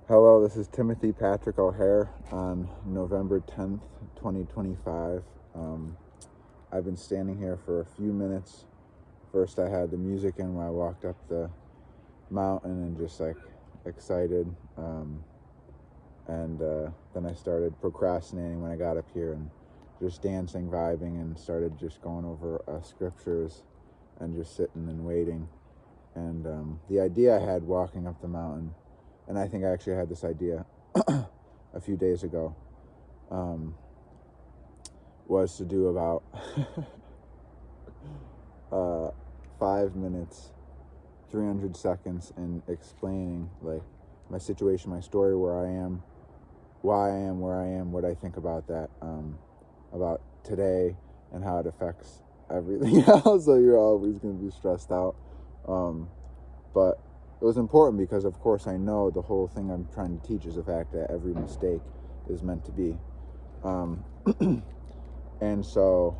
Hello, this is Timothy Patrick O'Hare on November 10th, 2025. I've been standing here for a few minutes. First, I had the music in when I walked up the mountain and just excited. Then I started procrastinating when I got up here and just dancing, vibing, and started just going over scriptures and just sitting and waiting. And the idea I had walking up the mountain, and I think I actually had this idea a few days ago, was to do about 5 minutes, 300 seconds in explaining my situation, my story, where I am, why I am where I am, what I think about that, about today, and how it affects everything else. So you're always going to be stressed out. But it was important because, of course, I know the whole thing I'm trying to teach is the fact that every mistake is meant to be. And so,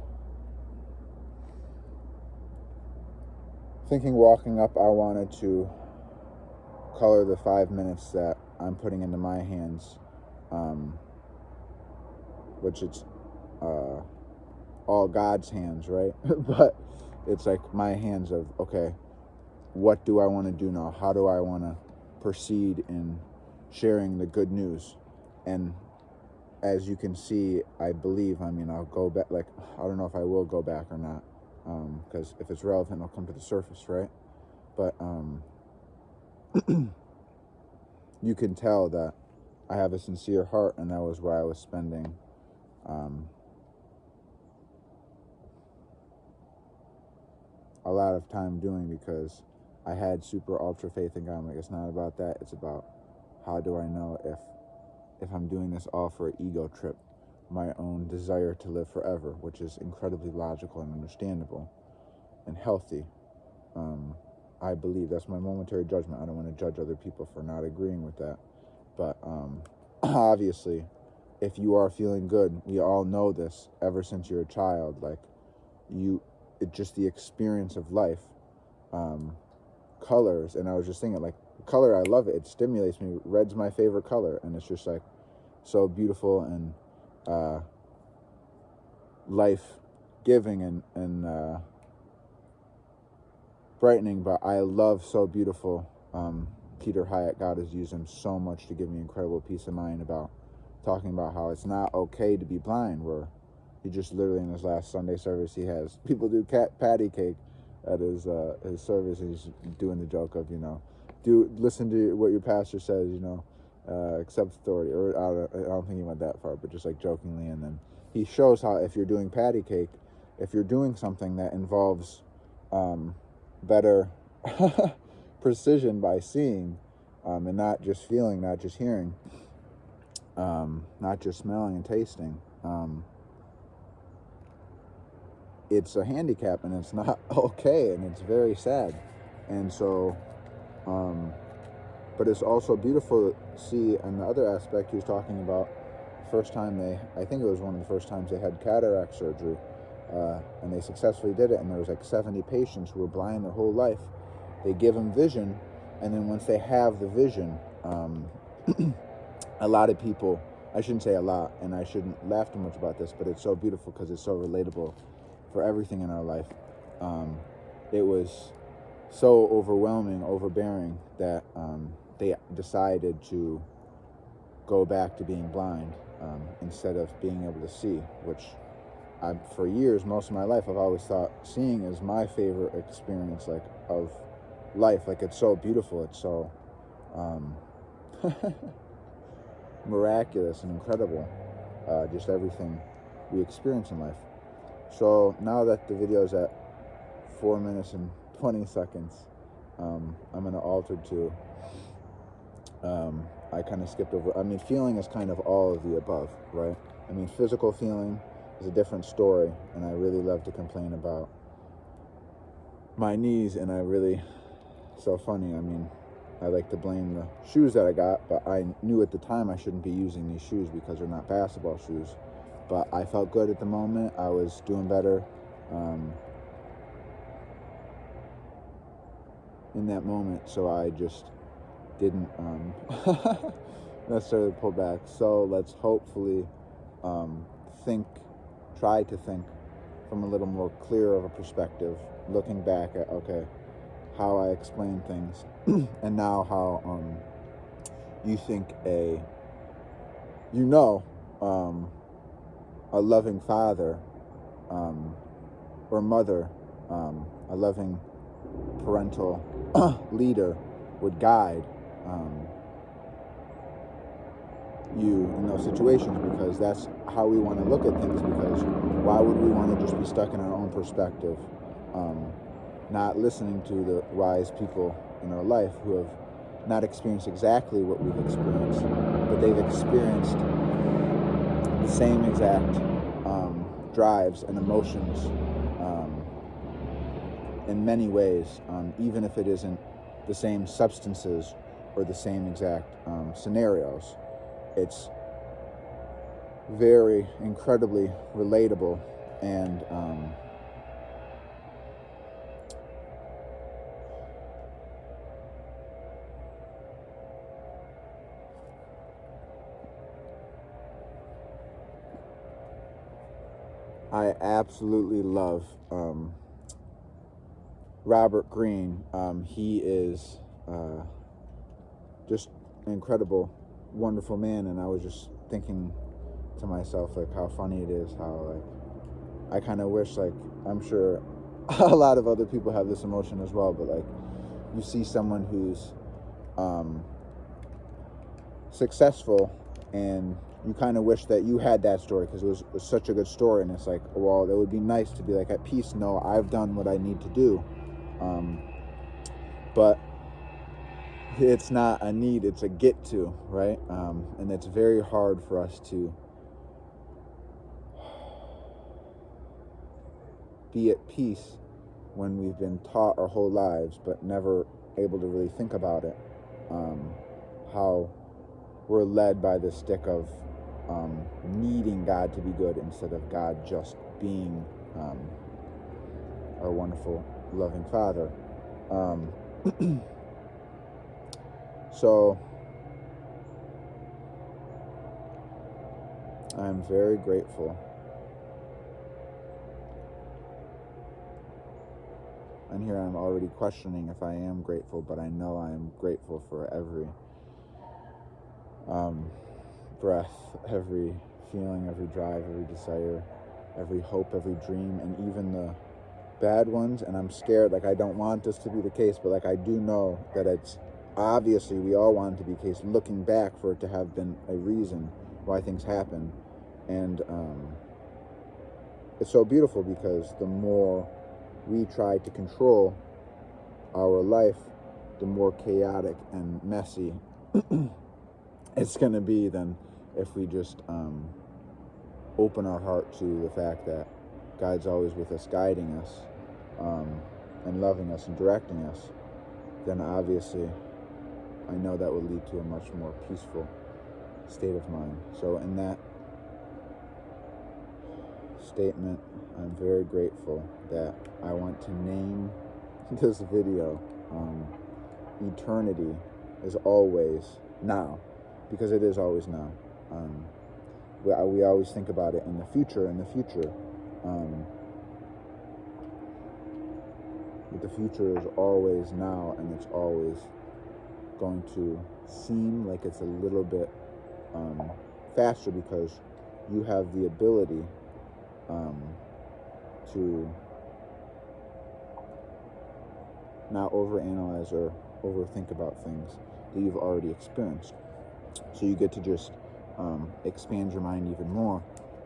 thinking walking up, I wanted to color the 5 minutes that I'm putting into my hands, which it's all God's hands, right? But it's like my hands of, okay, what do I want to do now? How do I want to proceed in sharing the good news? And as you can see, I believe, I'll go back, I don't know if I will go back or not, because if it's relevant, it'll come to the surface, right? But you can tell that I have a sincere heart, and that was where I was spending a lot of time doing, because I had super ultra faith in God. It's not about that. It's about, how do I know if I'm doing this all for an ego trip, my own desire to live forever, which is incredibly logical and understandable and healthy. I believe that's my momentary judgment. I don't want to judge other people for not agreeing with that. But obviously, if you are feeling good, we all know this ever since you're a child. Just the experience of life, colors. And I was just thinking, color, I love it. It stimulates me. Red's my favorite color, and it's just so beautiful and life-giving and brightening. But I love so beautiful. Peter Hyatt, God has used him so much to give me incredible peace of mind about talking about how it's not okay to be blind, where he just literally in his last Sunday service, he has people do patty cake at his service, and he's doing the joke of, listen to what your pastor says, accept authority, or I don't think he went that far, but just jokingly. And then he shows how if you're doing patty cake, if you're doing something that involves better precision by seeing, and not just feeling, not just hearing, not just smelling and tasting, it's a handicap, and it's not okay, and it's very sad. And so, but it's also beautiful to see. And the other aspect, he was talking about first time I think it was one of the first times they had cataract surgery, and they successfully did it, and there was 70 patients who were blind their whole life. They give them vision, and then once they have the vision, a lot of people, I shouldn't say a lot, and I shouldn't laugh too much about this, but it's so beautiful because it's so relatable for everything in our life. It was so overwhelming, overbearing, that they decided to go back to being blind, instead of being able to see, which for years, most of my life, I've always thought seeing is my favorite experience of life. It's so beautiful, it's so miraculous and incredible, just everything we experience in life. So now that the video is at 4 minutes and 20 seconds, I'm going to alter to, I kind of skipped over, feeling is kind of all of the above, right? Physical feeling is a different story, and I really love to complain about my knees, and so funny, I like to blame the shoes that I got, but I knew at the time I shouldn't be using these shoes because they're not basketball shoes. But I felt good at the moment. I was doing better in that moment, so I just didn't necessarily pull back. So let's hopefully try to think from a little more clear of a perspective, looking back at, okay, how I explain things, and now how you think a loving father or mother, a loving parental leader would guide you in those situations, because that's how we want to look at things, because why would we want to just be stuck in our own perspective, not listening to the wise people in our life who have not experienced exactly what we've experienced, but they've experienced the same exact drives and emotions in many ways, even if it isn't the same substances or the same exact scenarios. It's very incredibly relatable, and I absolutely love Robert Greene. He is just an incredible, wonderful man, and I was just thinking to myself, like, how funny it is how, like, I kind of wish, like, I'm sure a lot of other people have this emotion as well, but, like, you see someone who's successful, and you kind of wish that you had that story, because it was such a good story, and it's like, well, it would be nice to be, like, at peace. No, I've done what I need to do, but it's not a need, it's a get to, right? And it's very hard for us to be at peace when we've been taught our whole lives, but never able to really think about it, how we're led by the stick of needing God to be good instead of God just being our wonderful, loving Father. So I'm very grateful. And here I'm already questioning if I am grateful, but I know I am grateful for every breath, every feeling, every drive, every desire, every hope, every dream, and even the bad ones. And I'm scared, like, I don't want this to be the case, but, like, I do know that it's obviously, we all want it to be the case, looking back, for it to have been a reason why things happen. And it's so beautiful, because the more we try to control our life, the more chaotic and messy it's going to be than if we just open our heart to the fact that God's always with us, guiding us, and loving us and directing us. Then obviously I know that will lead to a much more peaceful state of mind. So in that statement, I'm very grateful that I want to name this video Eternity is Always Now, because it is always now. We always think about it in the future, but the future is always now, and it's always going to seem like it's a little bit faster, because you have the ability to not overanalyze or overthink about things that you've already experienced. So you get to just expand your mind even more.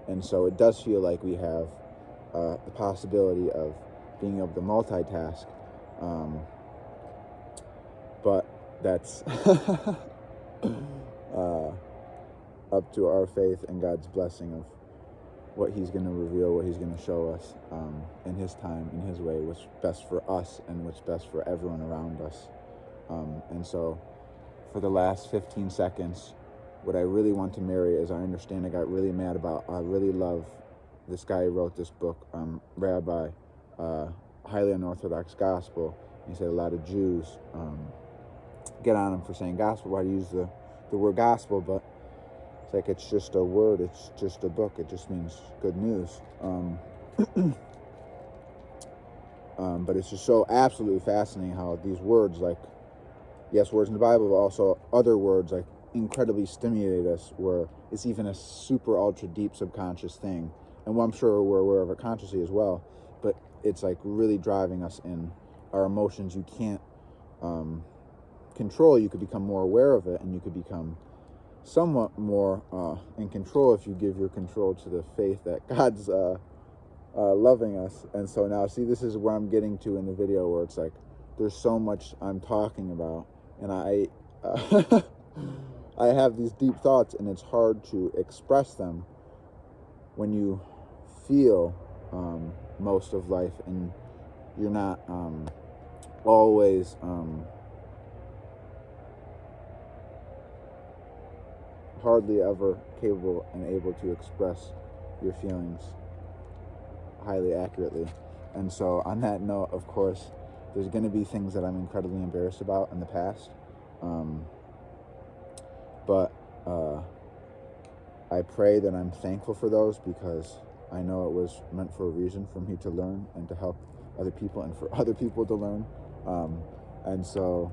And so it does feel like we have the possibility of being able to multitask, but that's up to our faith and God's blessing of what he's going to reveal, what he's going to show us in his time, in his way, what's best for us and what's best for everyone around us. And so for the last 15 seconds, what I really want to marry is, I understand I got really mad about, I really love this guy who wrote this book, Rabbi, Highly Unorthodox Gospel. He said a lot of Jews get on him for saying gospel. Why do you use the word gospel? But it's like, it's just a word. It's just a book. It just means good news. But it's just so absolutely fascinating how these words, like, yes, words in the Bible, but also other words, like, incredibly stimulate us, where it's even a super ultra deep subconscious thing. And I'm sure we're aware of it consciously as well, but it's like really driving us in our emotions. You can't control. You could become more aware of it, and you could become somewhat more in control if you give your control to the faith that God's loving us. And so now, see, this is where I'm getting to in the video, where it's like there's so much I'm talking about, and I I have these deep thoughts, and it's hard to express them when you feel most of life, and you're not always hardly ever capable and able to express your feelings highly accurately. And so on that note, of course, there's going to be things that I'm incredibly embarrassed about in the past, but I pray that I'm thankful for those, because I know it was meant for a reason, for me to learn and to help other people, and for other people to learn. And so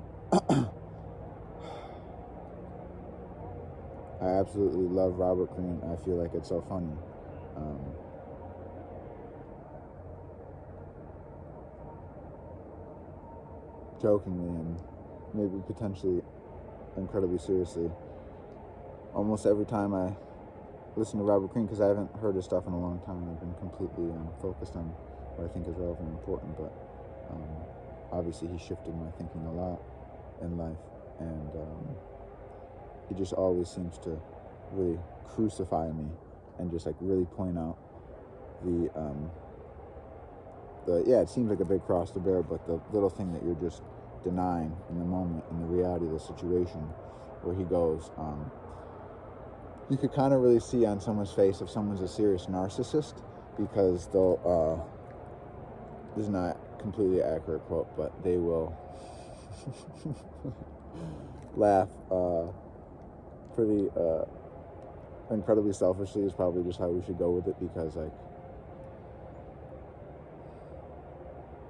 I absolutely love Robert Greene. I feel like it's so funny. Jokingly, and maybe potentially incredibly seriously, almost every time I listen to Robert Greene, because I haven't heard his stuff in a long time, I've been completely focused on what I think is relevant and important, but obviously he shifted my thinking a lot in life, and he just always seems to really crucify me and just like really point out the it seems like a big cross to bear, but the little thing that you're just denying in the moment, in the reality of the situation, where he goes, you could kind of really see on someone's face if someone's a serious narcissist, because they'll this is not completely accurate quote, but they will laugh pretty incredibly selfishly is probably just how we should go with it, because like